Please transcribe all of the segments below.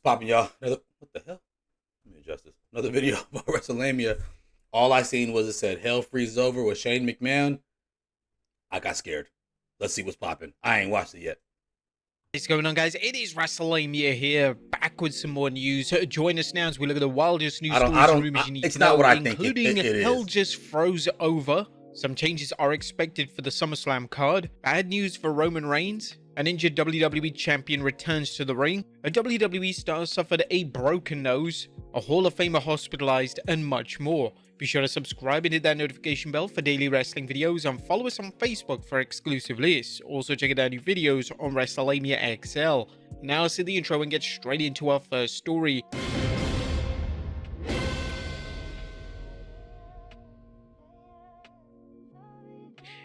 Popping, y'all. What the hell? Let me adjust this. Another video about WrestleMania. All I seen was it said Hell freezes over with Shane McMahon. I got scared. Let's see what's popping. I ain't watched it yet. What's going on, guys? It is WrestleMania here, back with some more news. Join us now as we look at the wildest news stories and rumors you need to know, including Hell just froze over. Some changes are expected for the SummerSlam card. Bad news for Roman Reigns. An injured WWE champion returns to the ring. A WWE star suffered a broken nose. A Hall of Famer hospitalized, and much more. Be sure to subscribe and hit that notification bell for daily wrestling videos, and follow us on Facebook for exclusive lists. Also check out our new videos on WrestleMania XL. Now let's hit the intro and get straight into our first story.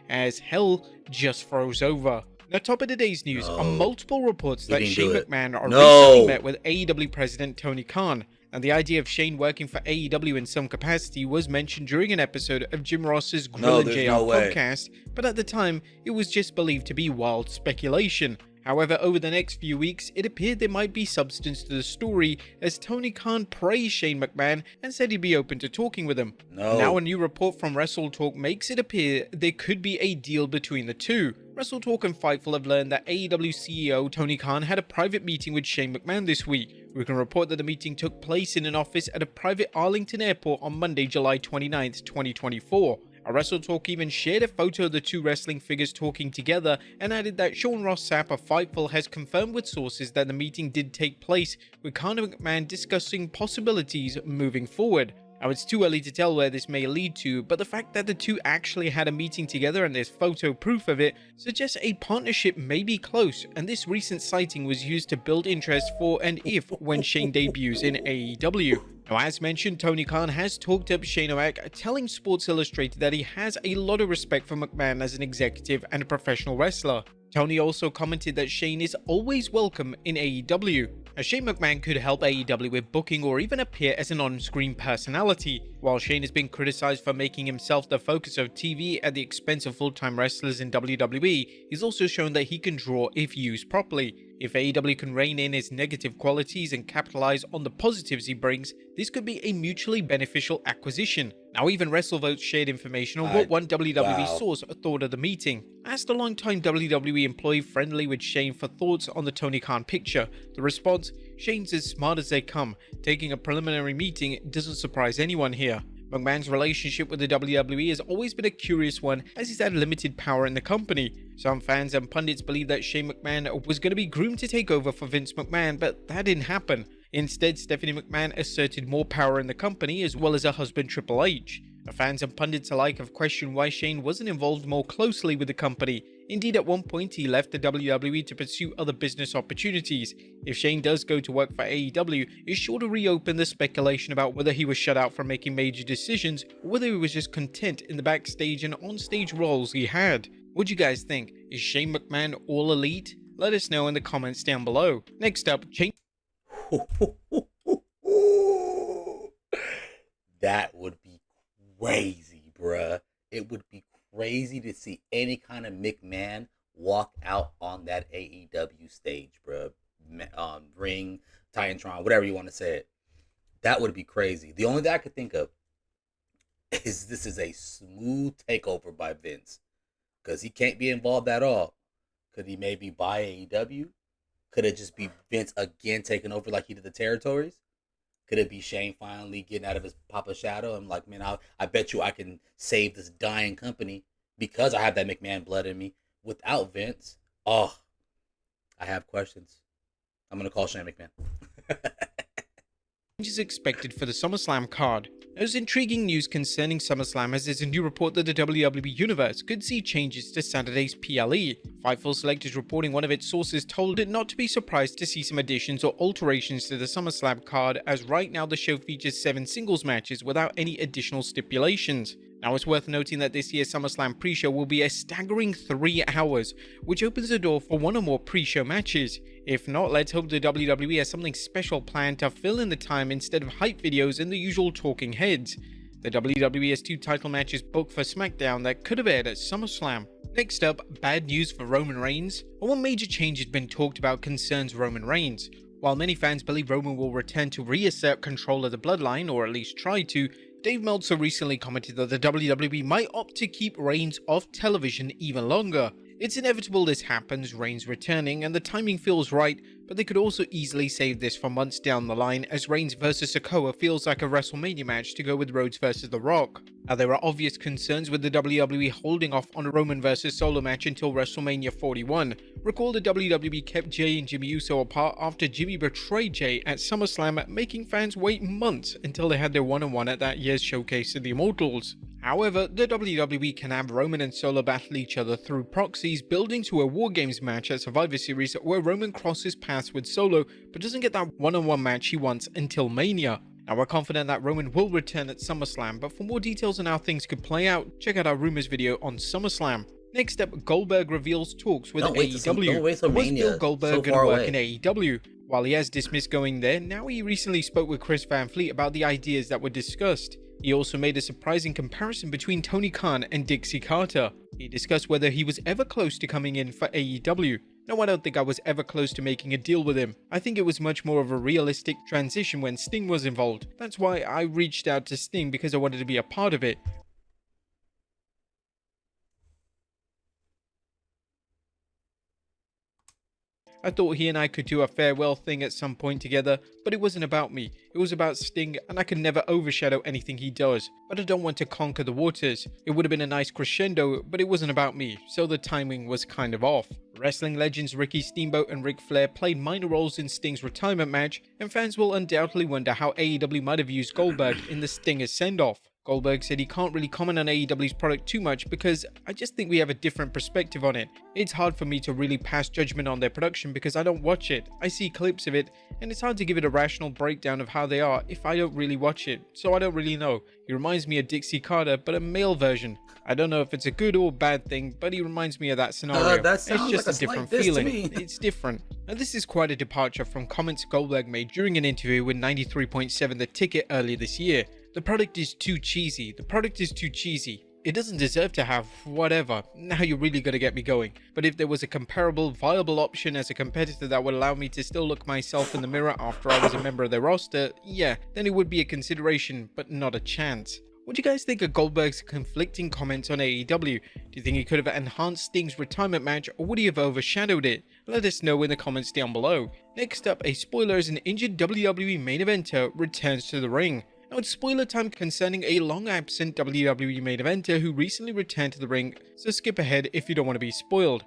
As Hell just froze over. Now, top of today's news are multiple reports that Shane McMahon recently met with AEW president Tony Khan, and the idea of Shane working for AEW in some capacity was mentioned during an episode of Jim Ross's Grill and JR podcast, but at the time, it was just believed to be wild speculation. However, over the next few weeks, it appeared there might be substance to the story, as Tony Khan praised Shane McMahon and said he'd be open to talking with him. Now a new report from WrestleTalk makes it appear there could be a deal between the two. WrestleTalk and Fightful have learned that AEW CEO Tony Khan had a private meeting with Shane McMahon this week. We can report that the meeting took place in an office at a private Arlington airport on Monday, July 29th, 2024. A WrestleTalk even shared a photo of the two wrestling figures talking together and added that Sean Ross Sapp of Fightful has confirmed with sources that the meeting did take place, with Khan and McMahon discussing possibilities moving forward. Now, it's too early to tell where this may lead to, but the fact that the two actually had a meeting together and there's photo proof of it suggests a partnership may be close, and this recent sighting was used to build interest for and if when Shane debuts in AEW. Now, as mentioned, Tony Khan has talked up Shane McMahon, telling Sports Illustrated that he has a lot of respect for McMahon as an executive and a professional wrestler. Tony also commented that Shane is always welcome in AEW. Now, Shane McMahon could help AEW with booking or even appear as an on-screen personality. While Shane has been criticized for making himself the focus of TV at the expense of full-time wrestlers in WWE, he's also shown that he can draw if used properly. If AEW can rein in his negative qualities and capitalize on the positives he brings, this could be a mutually beneficial acquisition. Now, even WrestleVote shared information on what one WWE source thought of the meeting. Asked a longtime WWE employee friendly with Shane for thoughts on the Tony Khan picture, the response, "Shane's as smart as they come. Taking a preliminary meeting doesn't surprise anyone here." McMahon's relationship with the WWE has always been a curious one, as he's had limited power in the company. Some fans and pundits believe that Shane McMahon was going to be groomed to take over for Vince McMahon, but that didn't happen. Instead, Stephanie McMahon asserted more power in the company, as well as her husband Triple H. The fans and pundits alike have questioned why Shane wasn't involved more closely with the company. Indeed, at one point he left the WWE to pursue other business opportunities. If Shane does go to work for AEW, it's sure to reopen the speculation about whether he was shut out from making major decisions, or whether he was just content in the backstage and onstage roles he had. What do you guys think? Is Shane McMahon all elite? Let us know in the comments down below. Next up, That would be crazy, bruh. It would be crazy to see any kind of McMahon walk out on that AEW stage, bruh. Ring, Titantron, whatever you want to say it. That would be crazy. The only thing I could think of is this is a smooth takeover by Vince, because he can't be involved at all. Could he maybe buy AEW? Could it just be Vince again taking over like he did the territories? Could it be Shane finally getting out of his Papa shadow and like, man, I bet you I can save this dying company because I have that McMahon blood in me without Vince? Oh, I have questions. I'm going to call Shane McMahon. Is expected for the SummerSlam card. There's intriguing news concerning SummerSlam, as there's a new report that the WWE Universe could see changes to Saturday's PLE. Fightful Select is reporting one of its sources told it not to be surprised to see some additions or alterations to the SummerSlam card, as right now the show features 7 singles matches without any additional stipulations. Now, it's worth noting that this year's SummerSlam pre-show will be a staggering 3 hours, which opens the door for one or more pre-show matches. If not, let's hope the WWE has something special planned to fill in the time instead of hype videos and the usual talking heads. The WWE has 2 title matches booked for SmackDown that could have aired at SummerSlam. Next up, bad news for Roman Reigns. One major change has been talked about concerns Roman Reigns. While many fans believe Roman will return to reassert control of the bloodline, or at least try to, Dave Meltzer recently commented that the WWE might opt to keep Reigns off television even longer. It's inevitable this happens, Reigns returning, and the timing feels right, but they could also easily save this for months down the line, as Reigns vs Sikoa feels like a WrestleMania match to go with Rhodes vs The Rock. Now, there are obvious concerns with the WWE holding off on a Roman vs Solo match until WrestleMania 41. Recall the WWE kept Jey and Jimmy Uso apart after Jimmy betrayed Jey at SummerSlam, making fans wait months until they had their one-on-one at that year's showcase of the Immortals. However, the WWE can have Roman and Solo battle each other through proxies, building to a War Games match at Survivor Series where Roman crosses paths with Solo but doesn't get that one-on-one match he wants until Mania. Now, we're confident that Roman will return at SummerSlam, but for more details on how things could play out, check out our rumors video on SummerSlam. Next up, Goldberg reveals talks with AEW. Was Bill Goldberg going to work in AEW? While he has dismissed going there, now he recently spoke with Chris Van Fleet about the ideas that were discussed. He also made a surprising comparison between Tony Khan and Dixie Carter. He discussed whether he was ever close to coming in for AEW. No, I don't think I was ever close to making a deal with him. I think it was much more of a realistic transition when Sting was involved. That's why I reached out to Sting, because I wanted to be a part of it. I thought he and I could do a farewell thing at some point together, but it wasn't about me. It was about Sting, and I can never overshadow anything he does. But I don't want to conquer the waters. It would have been a nice crescendo, but it wasn't about me, so the timing was kind of off. Wrestling legends Ricky Steamboat and Ric Flair played minor roles in Sting's retirement match, and fans will undoubtedly wonder how AEW might have used Goldberg in the Stingers send-off. Goldberg said he can't really comment on AEW's product too much because I just think we have a different perspective on it. It's hard for me to really pass judgment on their production because I don't watch it. I see clips of it, and it's hard to give it a rational breakdown of how they are if I don't really watch it, so I don't really know. He reminds me of Dixie Carter, but a male version. I don't know if it's a good or bad thing, but he reminds me of that scenario. It's just a different feeling. It's different. Now, this is quite a departure from comments Goldberg made during an interview with 93.7 The Ticket earlier this year. The product is too cheesy. The product is too cheesy. It doesn't deserve to have whatever. Now you're really gonna get me going. But if there was a comparable, viable option as a competitor that would allow me to still look myself in the mirror after I was a member of their roster, yeah, then it would be a consideration, but not a chance. What do you guys think of Goldberg's conflicting comments on AEW? Do you think he could have enhanced Sting's retirement match, or would he have overshadowed it? Let us know in the comments down below. Next up, a spoiler as an injured WWE main eventer returns to the ring. Now, it's spoiler time concerning a long-absent WWE main eventer who recently returned to the ring, so skip ahead if you don't want to be spoiled.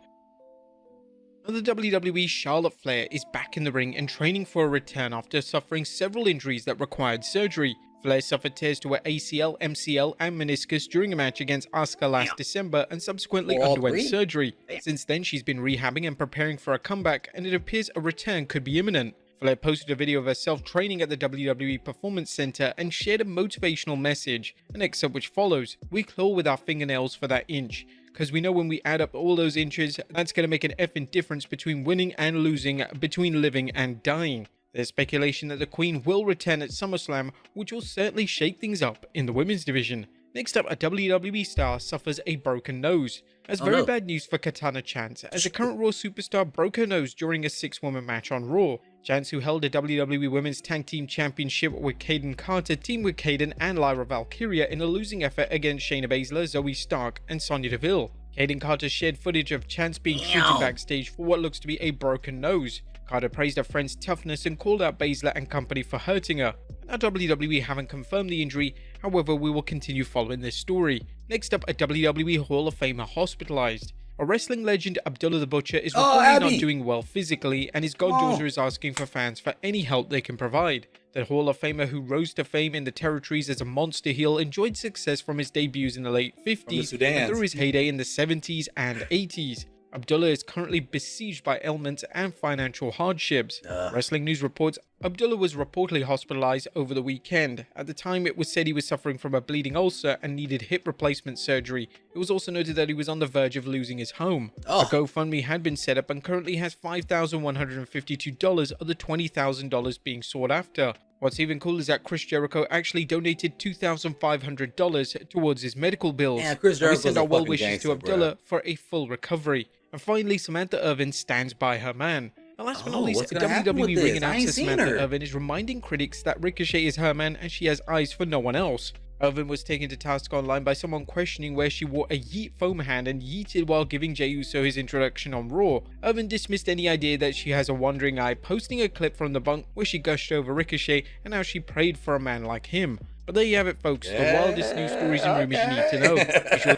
Now, the WWE Charlotte Flair is back in the ring and training for a return after suffering several injuries that required surgery. Flair suffered tears to her ACL, MCL, and meniscus during a match against Asuka last December and subsequently underwent surgery. Since then, she's been rehabbing and preparing for a comeback, and it appears a return could be imminent. Flair posted a video of herself training at the WWE Performance Center and shared a motivational message, an excerpt which follows: "We claw with our fingernails for that inch, because we know when we add up all those inches, that's going to make an effing difference between winning and losing, between living and dying." There's speculation that the Queen will return at SummerSlam, which will certainly shake things up in the women's division. Next up, a WWE star suffers a broken nose. That's very bad news for Katana Chance, as a current Raw superstar broke her nose during a 6-woman match on Raw. Chance, who held the WWE Women's Tag Team Championship with Kaden Carter, teamed with Kaden and Lyra Valkyria in a losing effort against Shayna Baszler, Zoe Stark, and Sonya Deville. Kaden Carter shared footage of Chance being treated backstage for what looks to be a broken nose. Carter praised her friend's toughness and called out Baszler and company for hurting her. Now, WWE haven't confirmed the injury, however we will continue following this story. Next up, a WWE Hall of Famer hospitalized. A wrestling legend, Abdullah the Butcher, is reportedly not doing well physically, and his goddaughter is asking for fans for any help they can provide. The Hall of Famer, who rose to fame in the territories as a monster heel, enjoyed success from his debuts in the late 50s and through his heyday in the 70s and 80s. Abdullah is currently besieged by ailments and financial hardships. Wrestling News reports Abdullah was reportedly hospitalized over the weekend. At the time, it was said he was suffering from a bleeding ulcer and needed hip replacement surgery. It was also noted that he was on the verge of losing his home. A GoFundMe had been set up and currently has $5,152 of the $20,000 being sought after. What's even cool is that Chris Jericho actually donated $2,500 towards his medical bills. Yeah, Chris Jericho's we send our well wishes to Abdullah for a full recovery. And finally, Samantha Irvin stands by her man. And last but not Oh, least, what's gonna happen with WWE this? ring I ain't announcer seen Samantha her. Irvin is reminding critics that Ricochet is her man and she has eyes for no one else. Irvin was taken to task online by someone questioning where she wore a yeet foam hand and yeeted while giving Jey Uso his introduction on Raw. Irvin dismissed any idea that she has a wandering eye, posting a clip from the bunk where she gushed over Ricochet and how she prayed for a man like him. But there you have it, folks, the wildest news stories and rumors you need to know. Be sure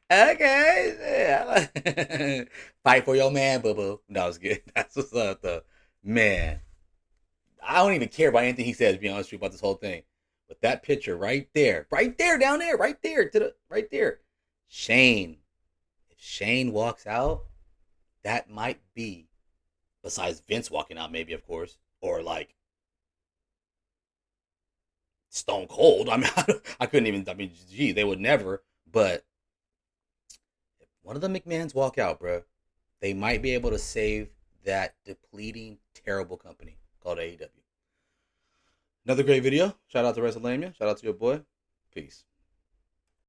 Okay. Yeah. Fight for your man, boo boo. No, it's good. That's what's up, though. Man, I don't even care about anything he says, to be honest with you, about this whole thing. But that picture right there, down there, right there. Shane. If Shane walks out, that might be, besides Vince walking out, maybe, of course, or like Stone Cold. I mean, I couldn't even. I mean, gee, they would never. But if one of the McMahons walk out, bro, they might be able to save that depleting, terrible company called AEW. Another great video. Shout out to WrestleMania. Shout out to your boy. Peace.